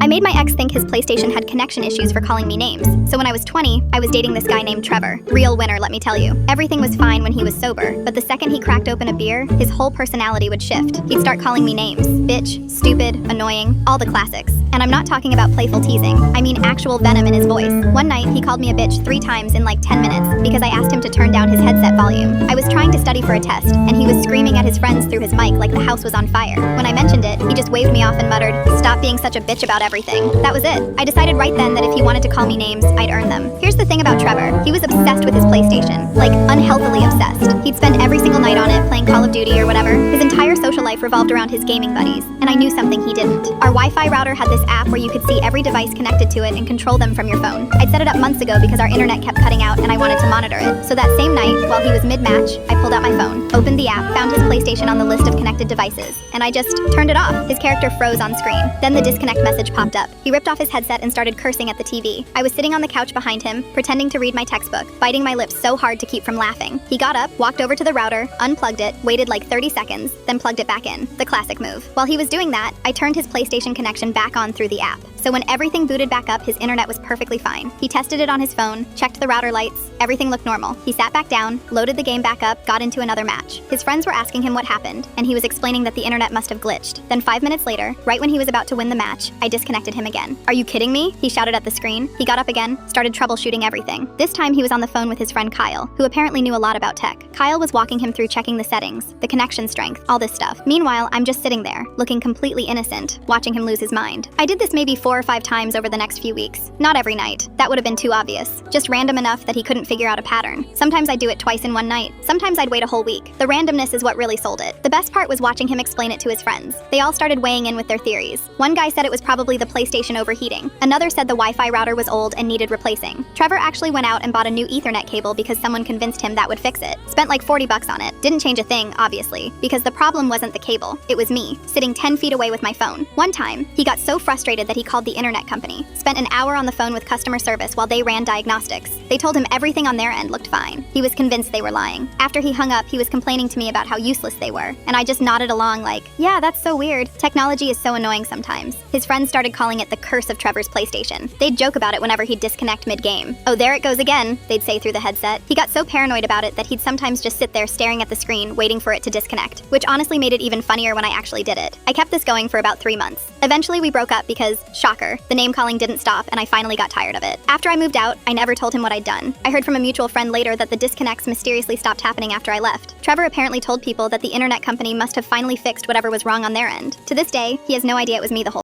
made my ex think his PlayStation had connection issues for calling me names. So when I was 20, I was dating this guy named Trevor. Real winner, let me tell you. Everything was fine when he was sober, but the second he cracked open a beer, his whole personality would shift. He'd start calling me names. Bitch, stupid, annoying, all the classics. And I'm not talking about playful teasing. I mean actual venom in his voice. One night, he called me a bitch 3 times in like 10 minutes because I asked him to turn down his headset volume. I was trying to study for a test, and he was screaming at his friends through his mic like the house was on fire. When I mentioned it, he just waved me off and muttered, "Stop being such a bitch about everything." That was it. I decided right then that if he wanted to call me names, I'd earn them. Here's the thing about Trevor. He was obsessed with his PlayStation. Like, unhealthily obsessed. He'd spend every single night on it, playing Call of Duty or whatever. His entire social life revolved around his gaming buddies, and I knew something he didn't. Our Wi-Fi router had this app where you could see every device connected to it and control them from your phone. I'd set it up months ago because our internet kept cutting out and I wanted to monitor it. So that same night, while he was mid-match, I pulled out my phone, opened the app, found his PlayStation on the list of connected devices, and I just turned it off. His character froze on screen. Then the disconnect message popped up. He ripped off his headset and started cursing at the TV. I was sitting on the couch behind him, pretending to read my textbook, biting my lips so hard to keep from laughing. He got up, walked over to the router, unplugged it, waited like 30 seconds, then plugged it back in. The classic move. While he was doing that, I turned his PlayStation connection back on through the app. So when everything booted back up, his internet was perfectly fine. He tested it on his phone, checked the router lights, everything looked normal. He sat back down, loaded the game back up, got into another match. His friends were asking him what happened, and he was explaining that the internet must have glitched. Then 5 minutes later, right when he was about to win the match, I disconnected him again. "Are you kidding me?" he shouted at the screen. He got up again, started troubleshooting everything. This time he was on the phone with his friend Kyle, who apparently knew a lot about tech. Kyle was walking him through checking the settings, the connection strength, all this stuff. Meanwhile, I'm just sitting there, looking completely innocent, watching him lose his mind. I did this maybe 4 or 5 times over the next few weeks. Not every night. That would have been too obvious. Just random enough that he couldn't figure out a pattern. Sometimes I'd do it twice in one night. Sometimes I'd wait a whole week. The randomness is what really sold it. The best part was watching him explain it to his friends. They all started weighing in with their theories. One guy said it was probably the PlayStation overheating. Another said the Wi-Fi router was old and needed replacing. Trevor actually went out and bought a new Ethernet cable because someone convinced him that would fix it. Spent like 40 bucks on it. Didn't change a thing, obviously, because the problem wasn't the cable. It was me, sitting 10 feet away with my phone. One time, he got so frustrated that he called the internet company. Spent an hour on the phone with customer service while they ran diagnostics. They told him everything on their end looked fine. He was convinced they were lying. After he hung up, he was complaining to me about how useless they were, and I just nodded along like, yeah, that's so weird. Technology is so annoying sometimes. His friends started calling it the curse of Trevor's PlayStation. They'd joke about it whenever he'd disconnect mid-game. "Oh, there it goes again," they'd say through the headset. He got so paranoid about it that he'd sometimes just sit there staring at the screen, waiting for it to disconnect, which honestly made it even funnier when I actually did it. I kept this going for about 3 months. Eventually, we broke up because, shocker, the name calling didn't stop and I finally got tired of it. After I moved out, I never told him what I'd done. I heard from a mutual friend later that the disconnects mysteriously stopped happening after I left. Trevor apparently told people that the internet company must have finally fixed whatever was wrong on their end. To this day, he has no idea it was me the whole